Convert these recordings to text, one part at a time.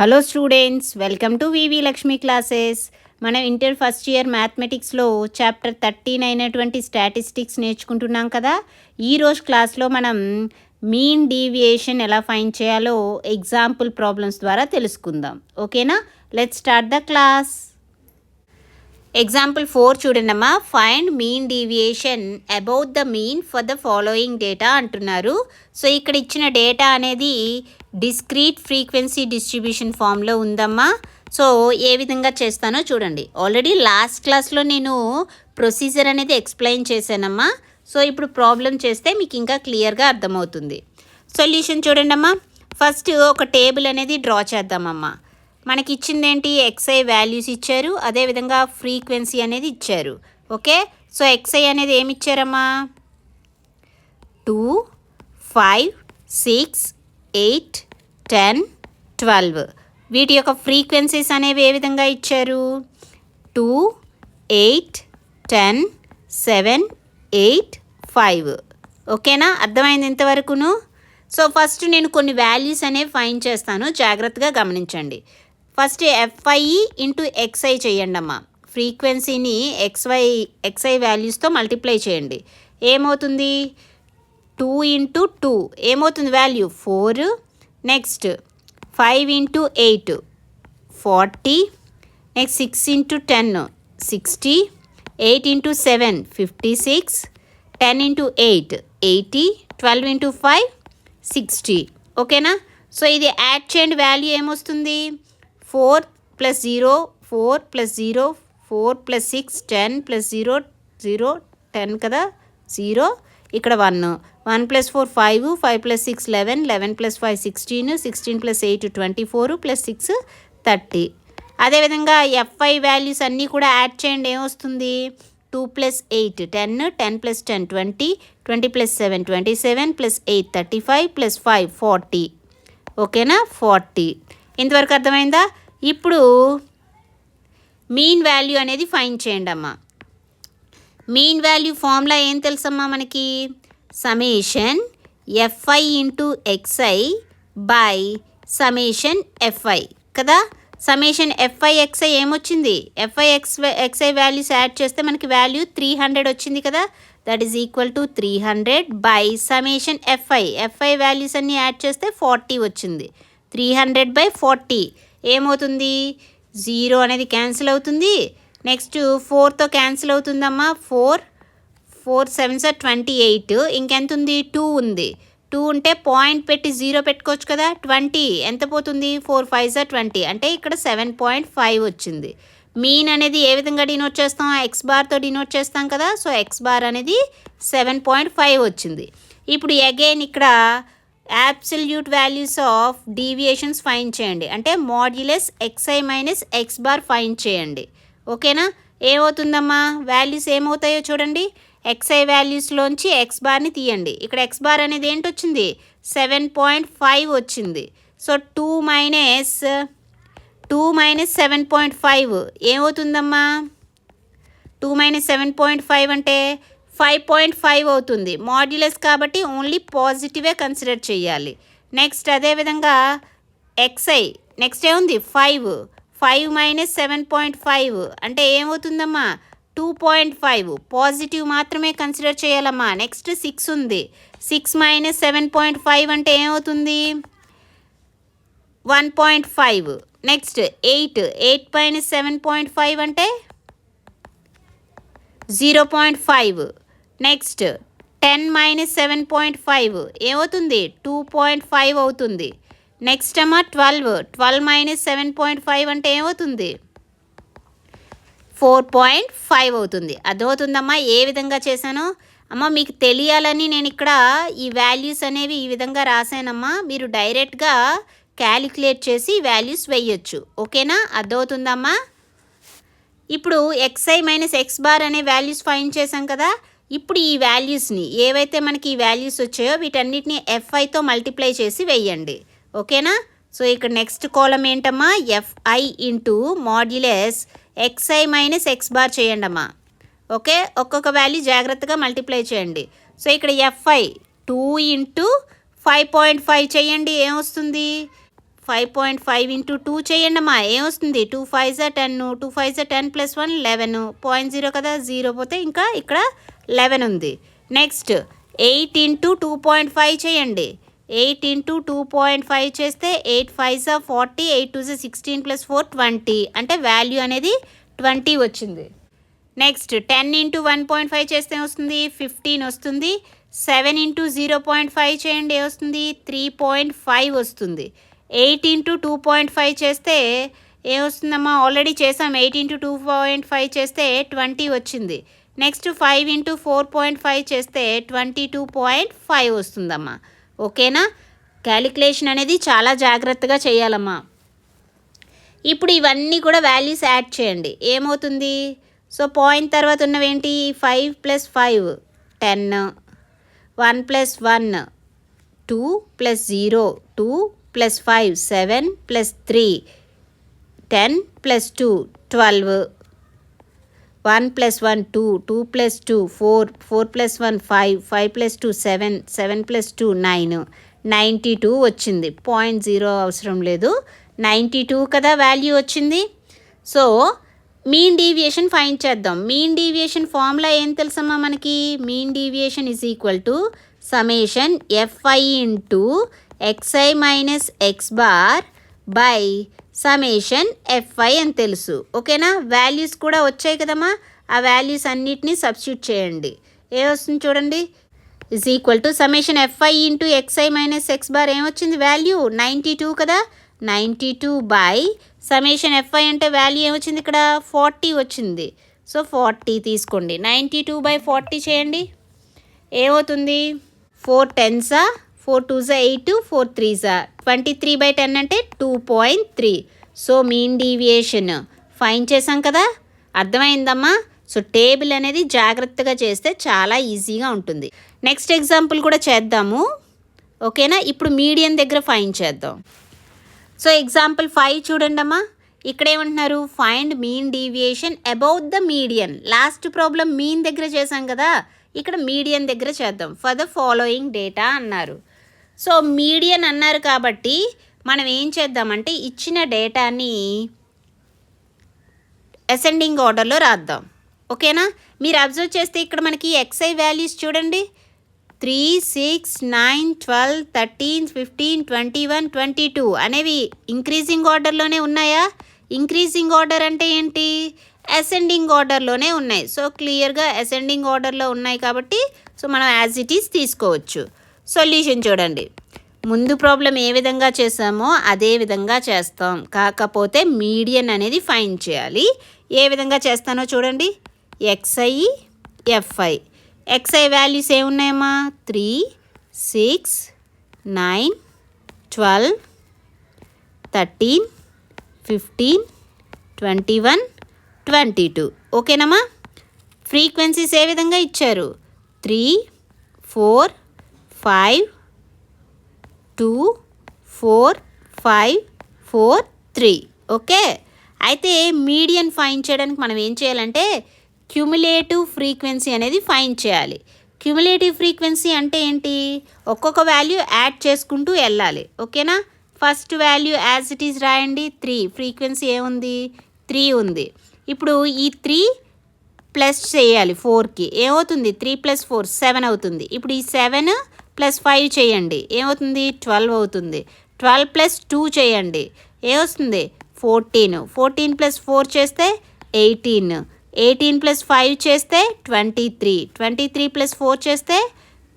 Hello students, welcome to V V Lakshmi classes. మనం inter first year మ్యాథమెటిక్స్లో chapter 13 అయినటువంటి statistics నేర్చుకుంటున్నాం కదా. ఈరోజు క్లాస్లో మనం మీన్ డీవియేషన్ ఎలా ఫైండ్ చేయాలో ఎగ్జాంపుల్ ప్రాబ్లమ్స్ ద్వారా తెలుసుకుందాం. ఓకేనా? Let's start the class. Example 4 చూడండమ్మా. Find mean deviation about the mean for the following data అంటున్నారు. సో ఇక్కడ ఇచ్చిన డేటా అనేది డిస్క్రీట్ ఫ్రీక్వెన్సీ డిస్ట్రిబ్యూషన్ ఫామ్లో ఉందమ్మా. సో ఏ విధంగా చేస్తానో చూడండి. ఆల్రెడీ లాస్ట్ క్లాస్లో నేను ప్రొసీజర్ అనేది ఎక్స్ప్లెయిన్ చేశానమ్మా. సో ఇప్పుడు ప్రాబ్లం చేస్తే మీకు ఇంకా క్లియర్గా అర్థమవుతుంది. సొల్యూషన్ చూడండమ్మా. ఫస్ట్ ఒక టేబుల్ అనేది డ్రా చేద్దామమ్మా. మనకి ఇచ్చింది ఏంటి? ఎక్స్ఐ వాల్యూస్ ఇచ్చారు, అదేవిధంగా ఫ్రీక్వెన్సీ అనేది ఇచ్చారు. ఓకే, సో ఎక్స్ఐ అనేది ఏమి ఇచ్చారమ్మా? 2, 5, 6, 8, 10, 12. వీటి యొక్క ఫ్రీక్వెన్సీస్ అనేవి ఏ విధంగా ఇచ్చారు? 2, 8, 10, 7, 8, 5. ఓకేనా? అర్థమైంది ఇంతవరకును? సో ఫస్ట్ నేను కొన్ని వాల్యూస్ అనేవి ఫైండ్ చేస్తాను, జాగ్రత్తగా గమనించండి. ఫస్ట్ ఎఫ్ఐ ఇంటూ ఎక్స్ఐ చేయండి అమ్మా. ఫ్రీక్వెన్సీని ఎక్స్ఐ వాల్యూస్తో మల్టిప్లై చేయండి. ఏమవుతుంది? 2 ఇంటూ 2 ఏమవుతుంది value? 4. Next 5 into 8 40. Next 6 into 10 60. 8 into 7 56. 10 into 8 80. 12 into 5 60. ఓకేనా? సో ఇది యాడ్ చేయండి. వాల్యూ ఏమొస్తుంది? 4 + 0 4 + 0 4 + 6 10 + 0 0 10 కదా, 0 ఇక్కడ 1 1 + 4 5 5 + 6 11 11 + 5 16 16 + 8 24 + 6 30. అదేవిధంగా ఎఫ్ఐ వాల్యూస్ అన్నీ కూడా యాడ్ చేయండి. ఏమొస్తుంది? 2 + 8 10 10 + 10 20 20 + 7 27 + 8 35 + 5 40. ఓకేనా? 40. ఇంతవరకు అర్థమైందా? ఇప్పుడు మీన్ వాల్యూ అనేది ఫైండ్ చేయండి అమ్మా. మీన్ వాల్యూ ఫార్ములా ఏం తెలుసమ్మా మనకి? Summation F I into X I by summation F I కదా. సమ్మేషన్ ఎఫ్ఐ ఎక్స్ఐ ఏమొచ్చింది? ఎఫ్ఐ ఎక్స్ఐ వాల్యూస్ యాడ్ చేస్తే మనకి వాల్యూ 300 వచ్చింది కదా. That is equal to 300 by summation F I values అన్నీ యాడ్ చేస్తే 40 వచ్చింది. 300/40 ఏమవుతుంది? 0 అనేది క్యాన్సిల్ అవుతుంది. నెక్స్ట్ 4తో క్యాన్సిల్ అవుతుందమ్మా. 4 7s 28. ఇంకెంత ఉంది? 2 ఉంది. 2 ఉంటే పాయింట్ పెట్టి 0 పెట్టుకోవచ్చు కదా. 20 ఎంత పోతుంది? 4 5s 20 అంటే ఇక్కడ 7.5 వచ్చింది. మీన్ అనేది ఏ విధంగా డినోట్ చేస్తాం? ఎక్స్ బార్తో డినోట్ చేస్తాం కదా. సో ఎక్స్ బార్ అనేది 7.5 వచ్చింది. ఇప్పుడు అగైన్ ఇక్కడ absolute values of deviations find చేయండి. అంటే modulus X I minus X bar find చేయండి. ఓకేనా? ఏమవుతుందమ్మా? వాల్యూస్ ఏమవుతాయో చూడండి. ఎక్స్ఐ వాల్యూస్లోంచి ఎక్స్ బార్ని తీయండి. ఇక్కడ ఎక్స్ బార్ అనేది ఏంటి వచ్చింది? 7.5 వచ్చింది. So 2 minus 7.5 ఏమవుతుందమ్మా? 2 మైనస్ 7.5 అంటే 5.5 అవుతుంది. మాడ్యులస్ కాబట్టి ఓన్లీ పాజిటివే కన్సిడర్ చేయాలి. నెక్స్ట్ అదేవిధంగా ఎక్స్ఐ నెక్స్ట్ ఏముంది? 5 మైనస్ 7.5 అంటే ఏమవుతుందమ్మా? 2.5 పాజిటివ్ మాత్రమే కన్సిడర్ చేయాలమ్మా. నెక్స్ట్ 6 ఉంది. 6 మైనస్ 7.5 అంటే ఏమవుతుంది? 1.5. నెక్స్ట్ 8 మైనస్ 7.5 అంటే 0.5. నెక్స్ట్ 10 మైనస్ 7.5 ఏమవుతుంది? 2.5 అవుతుంది. నెక్స్ట్ అమ్మా 12 మైనస్ 7.5 అంటే ఏమవుతుంది? 4.5 అవుతుంది. అర్థమవుతుందమ్మా ఏ విధంగా చేశానో? అమ్మ మీకు తెలియాలని నేను ఇక్కడ ఈ వాల్యూస్ అనేవి ఈ విధంగా రాశానమ్మా. మీరు డైరెక్ట్గా క్యాలిక్యులేట్ చేసి వాల్యూస్ వేయచ్చు. ఓకేనా? అర్థమవుతుందమ్మా? ఇప్పుడు ఎక్స్ఐ మైనస్ ఎక్స్ బార్ అనే వాల్యూస్ ఫైండ్ చేశాం కదా. ఇప్పుడు ఈ వాల్యూస్ని ఏవైతే మనకి ఈ వాల్యూస్ వచ్చాయో వీటన్నిటిని ఎఫ్ఐతో మల్టిప్లై చేసి వేయండి. ఓకేనా? సో ఇక్కడ నెక్స్ట్ కాలం ఏంటమ్మా? F I into modulus X I minus X bar చేయండి అమ్మా. ఓకే, ఒక్కొక్క వాల్యూ జాగ్రత్తగా మల్టిప్లై చేయండి. సో ఇక్కడ ఎఫ్ఐ 2 ఇంటూ 5.5 చేయండి. ఏమొస్తుంది? 5.5 ఇంటూ 2 చేయండి అమ్మా, ఏమొస్తుంది 2 5 10, 2 5 10 ప్లస్ 1 11, 0.0 కదా, 0 పోతే ఇంకా ఇక్కడ 11 ఉంది. నెక్స్ట్ 8 ఇంటూ 2.5 చేయండి, 8 ఇంటూ 2.5 చేస్తే 8 5 40, 8 2 16 ప్లస్ 4 20, అంటే వాల్యూ అనేది 20 వచ్చింది. నెక్స్ట్ 10 ఇంటూ 1.5 చేస్తే వస్తుంది 15 వస్తుంది. 7 ఇంటూ 0.5 చేయండి, ఏమొస్తుంది 3.5 వస్తుంది. 8 ఇంటూ 2.5 చేస్తే ఏమొస్తుందమ్మా, ఆల్రెడీ చేసాం, 8 ఇంటూ 2.5 చేస్తే 20 వచ్చింది. నెక్స్ట్ 5 ఇంటూ 4.5 చేస్తే 22.5 వస్తుందమ్మా. ఓకేనా, క్యాలిక్యులేషన్ అనేది చాలా జాగ్రత్తగా చేయాలమ్మా. ఇప్పుడు ఇవన్నీ కూడా వాల్యూస్ యాడ్ చేయండి, ఏమవుతుంది, సో పాయింట్ తర్వాత ఉన్నవేంటి, 5 plus 5 10, 1 plus 1 2 plus 0 2 plus 5 7 plus 3 10 plus 2 12, 1 plus 1 2 2 plus 2 4 4 plus 1 5 5 plus 2 7 7 plus 2 9 92 వచ్చింది. 0.0 అవసరం లేదు, 92 కదా వాల్యూ వచ్చింది. సో మీన్ డీవియేషన్ ఫైండ్ చేద్దాం. మీన్ డీవియేషన్ ఫార్ములా ఏం తెలుసమ్మా మనకి, mean deviation is equal to summation F I into X I minus X bar by summation F I అని తెలుసు. ఓకేనా, వాల్యూస్ కూడా వచ్చాయి కదమ్మా, ఆ వాల్యూస్ అన్నిటినీ సబ్స్టిట్యూట్ చేయండి, ఏ వస్తుంది చూడండి, is equal to summation F I into X I minus X bar ఏమొచ్చింది వాల్యూ 92 కదా, 92 బై సమేషన్ ఎఫ్ఐ అంటే వాల్యూ ఏమొచ్చింది ఇక్కడ 40 వచ్చింది. సో 40 తీసుకోండి, 92 బై 40 చేయండి, ఏమవుతుంది 4 10s 4 2s 8 4 3s 23 బై 10 అంటే 2.3. సో మీన్ డీవియేషన్ ఫైండ్ చేసాం కదా, అర్థమైందమ్మా. సో టేబుల్ అనేది జాగ్రత్తగా చేస్తే చాలా ఈజీగా ఉంటుంది. నెక్స్ట్ ఎగ్జాంపుల్ కూడా చేద్దాము, ఓకేనా. ఇప్పుడు మీడియన్ దగ్గర ఫైండ్ చేద్దాం. సో ఎగ్జాంపుల్ 5 చూడండి అమ్మా, ఇక్కడ ఏమంటున్నారు, find mean deviation about the median. Last problem mean దగ్గర చేసాం కదా, ఇక్కడ మీడియన్ దగ్గర చేద్దాం. ఫర్ ద ఫాలోయింగ్ డేటా అన్నారు. సో మీడియన్ అన్నారు కాబట్టి మనం ఏం చేద్దామంటే ఇచ్చిన డేటాని అసెండింగ్ ఆర్డర్లో రాద్దాం, ఓకేనా. మీరు అబ్జర్వ్ చేస్తే ఇక్కడ మనకి ఎక్స్ఐ వాల్యూస్ చూడండి, 3 6 9 12 13 15 21 22 అనేవి ఇంక్రీజింగ్ ఆర్డర్లోనే ఉన్నాయా. ఇంక్రీజింగ్ ఆర్డర్ అంటే ఏంటి, అసెండింగ్ ఆర్డర్లోనే ఉన్నాయి. సో క్లియర్గా అసెండింగ్ ఆర్డర్లో ఉన్నాయి కాబట్టి సో మనం యాజ్ ఇట్ ఈస్ తీసుకోవచ్చు. సొల్యూషన్ చూడండి, ముందు ప్రాబ్లం ఏ విధంగా చేసామో అదే విధంగా చేస్తాం, కాకపోతే మీడియన్ అనేది ఫైండ్ చేయాలి. ఏ విధంగా చేస్తానో చూడండి, ఎక్స్ఐ ఎఫ్ఐ. ఎక్స్ఐ వాల్యూస్ ఏమున్నాయమ్మా 3 6 9 12 13 15 21 22. ఓకేనమ్మా. ఫ్రీక్వెన్సీస్ ఏ విధంగా ఇచ్చారు, 3 4 5 2 4 5 4 3. ఓకే, అయితే మీడియన్ ఫైండ్ చేయడానికి మనం ఏం చేయాలంటే క్యుములేటివ్ ఫ్రీక్వెన్సీ అనేది ఫైండ్ చేయాలి. క్యుములేటివ్ ఫ్రీక్వెన్సీ అంటే ఏంటి, ఒక్కొక్క వాల్యూ యాడ్ చేసుకుంటూ వెళ్ళాలి, ఓకేనా. First value as it is రాయండి, 3. ఫ్రీక్వెన్సీ ఏముంది 3 ఉంది. ఇప్పుడు ఈ 3 ప్లస్ చేయాలి 4కి, ఏమవుతుంది 3 + 4 7 అవుతుంది. ఇప్పుడు ఈ 7 + 5 చేయండి, ఏమవుతుంది 12 అవుతుంది. 12 + 2 చేయండి, ఏమొస్తుంది 14. 14 + 4 చేస్తే 18. 18 + 5 చేస్తే 23. 23 + 4 చేస్తే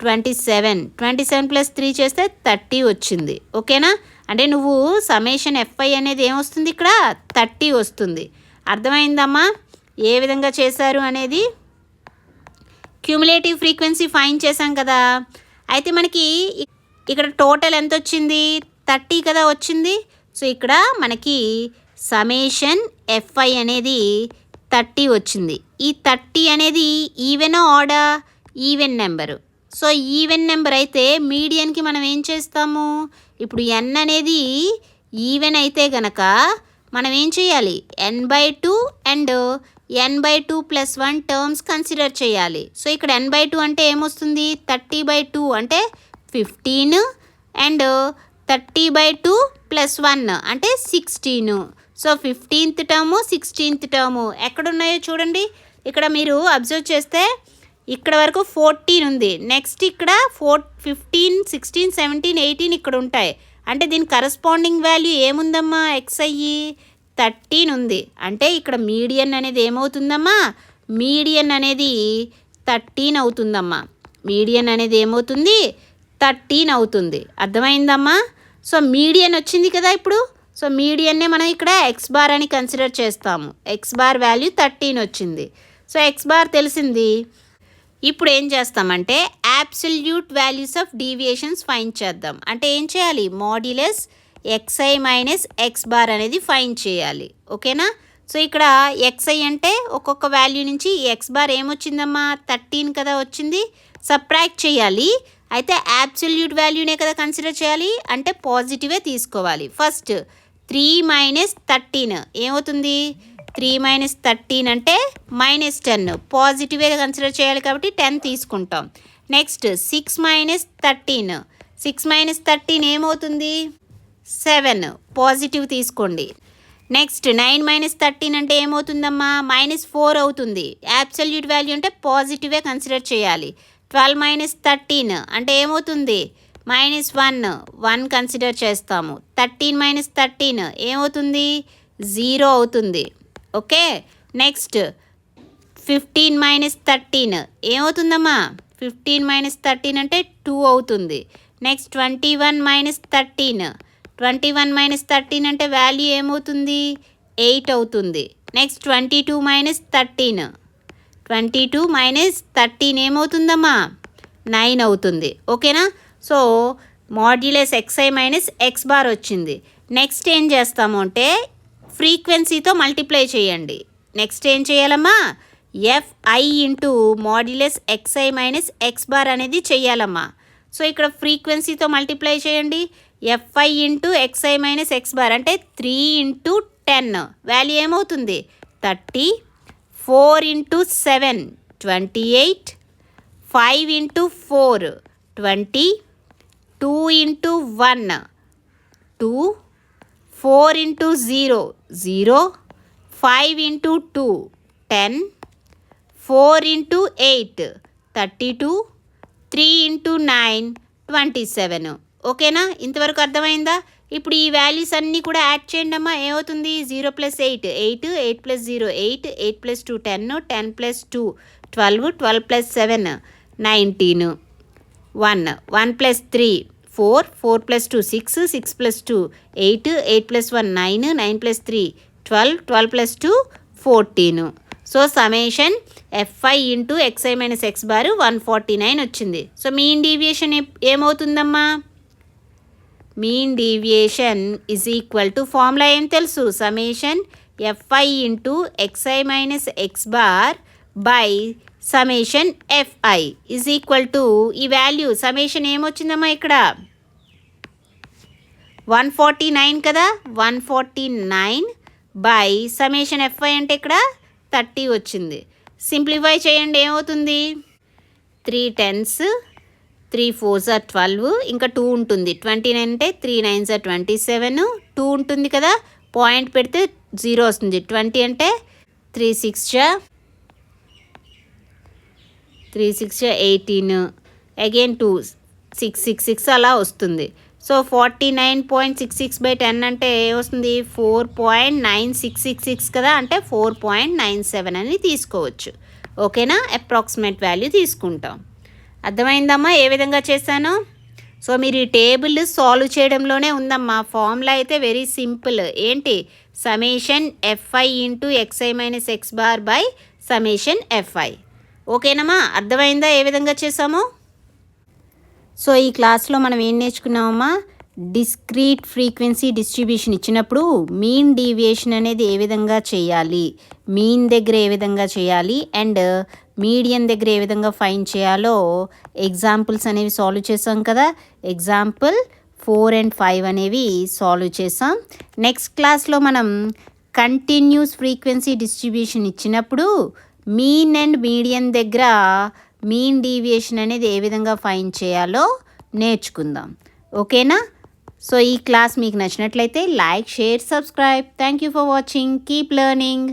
27. 27 + 3 చేస్తే 30 వచ్చింది, ఓకేనా. అంటే నువ్వు సಮೇషన్ ఎఫ్ఐ అనేది ఏమొస్తుంది ఇక్కడ 30 వస్తుంది. అర్థమైందమ్మా ఏ విధంగా చేశారు అనేది. క్యుములేటివ్ ఫ్రీక్వెన్సీ ఫైండ్ చేశాం కదా, అయితే మనకి ఇక్కడ టోటల్ ఎంత వచ్చింది 30 కదా వచ్చింది. సో ఇక్కడ మనకి సಮೇషన్ ఎఫ్ఐ అనేది 30 వచ్చింది. ఈ 30 అనేది ఈవెన్ ఆడా, even number. So even number అయితే మీడియన్కి మనం ఏం చేస్తాము, ఇప్పుడు n అనేది ఈవెన్ అయితే గనక మనం ఏం చేయాలి, n/2 and n/2 + 1 terms consider చేయాలి. సో ఇక్కడ n/2 అంటే ఏమొస్తుంది 30/2 అంటే 15 అండ్ 30/2 +1 అంటే 16. So 15th term 16th term ఎక్కడున్నాయో చూడండి. ఇక్కడ మీరు అబ్జర్వ్ చేస్తే ఇక్కడ వరకు 14 ఉంది. నెక్స్ట్ ఇక్కడ 15, 16, 17, 18 ఇక్కడ ఉంటాయి. అంటే దీని కరస్పాండింగ్ వాల్యూ ఏముందమ్మా? ఎక్స్ అయ్యి 13 ఉంది. అంటే ఇక్కడ మీడియన్ అనేది ఏమవుతుందమ్మా? మీడియన్ అనేది 13 అవుతుందమ్మా. మీడియన్ అనేది ఏమవుతుంది? 13 అవుతుంది. అర్థమైందమ్మా? సో మీడియన్ వచ్చింది కదా ఇప్పుడు. సో మీడియన్నే మనం ఇక్కడ ఎక్స్ బార్ అని కన్సిడర్ చేస్తాము. ఎక్స్ బార్ వాల్యూ 13 వచ్చింది. సో ఎక్స్ బార్ తెలిసింది. ఇప్పుడు ఏం చేస్తామంటే absolute values of deviations find చేద్దాం. అంటే ఏం చేయాలి? Modulus xi minus X bar అనేది ఫైండ్ చేయాలి. ఓకేనా? సో ఇక్కడ xi అంటే ఒక్కొక్క వాల్యూ నుంచి ఎక్స్ బార్ ఏమొచ్చిందమ్మా? 13 కదా వచ్చింది. సబ్ట్రాక్ట్ చేయాలి. అయితే అబ్సల్యూట్ వాల్యూనే కదా కన్సిడర్ చేయాలి. అంటే పాజిటివే తీసుకోవాలి. ఫస్ట్ 3 మైనస్ 13 ఏమవుతుంది? 3 మైనస్ 13 అంటే -10. పాజిటివే కన్సిడర్ చేయాలి కాబట్టి 10 తీసుకుంటాం. Next 6 minus 13. 6 మైనస్ 13 ఏమవుతుంది? 7. పాజిటివ్ తీసుకోండి. నెక్స్ట్ 9 మైనస్ 13 అంటే ఏమవుతుందమ్మా? -4 అవుతుంది. అబ్సల్యూట్ వాల్యూ అంటే పాజిటివే కన్సిడర్ చేయాలి. 12 మైనస్ 13 అంటే ఏమవుతుంది? -1 కన్సిడర్ చేస్తాము. 13 మైనస్ 13 ఏమవుతుంది? 0 అవుతుంది. ఓకే. Next 15 minus 13 ఏమవుతుందమ్మా? 15 మైనస్ 13 అంటే 2 అవుతుంది. Next 21 minus 13. 21 మైనస్ 13 అంటే వాల్యూ ఏమవుతుంది? 8 అవుతుంది. Next 22 minus 13. 22 మైనస్ 13 ఏమవుతుందమ్మా? 9 అవుతుంది. ఓకేనా? So modulus xi minus X bar వచ్చింది. నెక్స్ట్ ఏం చేస్తాము అంటే ఫ్రీక్వెన్సీతో మల్టిప్లై చేయండి. నెక్స్ట్ ఏం చేయాలమ్మా? fi into modulus xi minus X bar అనేది చెయ్యాలమ్మా. సో ఇక్కడ ఫ్రీక్వెన్సీతో మల్టిప్లై చేయండి. fi into xi minus X bar అంటే 3 ఇంటూ 10 వాల్యూ ఏమవుతుంది? 30. 4 into 7 28. 5 into 4 20. 2 into 1 2. 4 into 0 0. 5 into 2 10. 4 into 8 32. 3 into 9 27. ఓకేనా? ఇంతవరకు అర్థమైందా? ఇప్పుడు ఈ వాల్యూస్ అన్నీ కూడా యాడ్ చేయండి అమ్మా. ఏమవుతుంది? 0 + 8 8. 8 + 0 8. 8 + 2 10. 10 + 2 12. 12 + 7 19. 1 1 + 3 4. 4 + 2 6. 6 + 2 8. 8 + 1 9. 9 + 3 12. 12 + 2 14. So summation fi into xi minus X bar 149 వచ్చింది. సో మీన్ డీవియేషన్ ఏమవుతుందమ్మా? Mean deviation is equal to formula ఏం తెలుసు? Summation fi into xi minus X bar by summation fi is equal to ఈ value summation ఏమొచ్చిందమ్మా? ఇక్కడ 149 కదా. 149 by summation fi అంటే ఇక్కడ 30 వచ్చింది. సింప్లిఫై చేయండి. ఏమవుతుంది? 3 10s 3 4s 12. ఇంకా 2 ఉంటుంది. 29 అంటే 3 9s 27. 2 ఉంటుంది కదా. పాయింట్ పెడితే 0 వస్తుంది. 20 అంటే 3 6 18. అగైన్ 2 6 6 6 అలా వస్తుంది. సో 49.66/10 అంటే ఏమొస్తుంది? 4.9666 కదా. అంటే 4.97 అని తీసుకోవచ్చు. ఓకేనా? అప్రాక్సిమేట్ వాల్యూ తీసుకుంటాం. అర్థమైందమ్మా ఏ విధంగా చేశానో? సో మీరు ఈ టేబుల్ సాల్వ్ చేయడంలోనే ఉందమ్మా. ఫార్ములా అయితే వెరీ సింపుల్. ఏంటి? Summation fi into xi minus X bar by summation fi. ఓకేనమ్మా? అర్థమైందా ఏ విధంగా చేసామో? సో ఈ క్లాస్లో మనం ఏం నేర్చుకున్నామమ్మా? డిస్క్రీట్ ఫ్రీక్వెన్సీ డిస్ట్రిబ్యూషన్ ఇచ్చినప్పుడు మీన్ డీవియేషన్ అనేది ఏ విధంగా చేయాలి, మీన్ దగ్గర ఏ విధంగా చేయాలి, అండ్ మీడియన్ దగ్గర ఏ విధంగా ఫైండ్ చేయాలో ఎగ్జాంపుల్స్ అనేవి సాల్వ్ చేసాం కదా. ఎగ్జాంపుల్ 4 and 5 అనేవి సాల్వ్ చేసాం. నెక్స్ట్ క్లాస్లో మనం కంటిన్యూస్ ఫ్రీక్వెన్సీ డిస్ట్రిబ్యూషన్ ఇచ్చినప్పుడు మీన్ అండ్ మీడియన్ దగ్గర మీన్ డీవియేషన్ అనేది ఏ విధంగా ఫైండ్ చేయాలో నేర్చుకుందాం. ఓకేనా? సో ఈ క్లాస్ మీకు నచ్చినట్లయితే like, share, subscribe. Thank you for watching. Keep learning.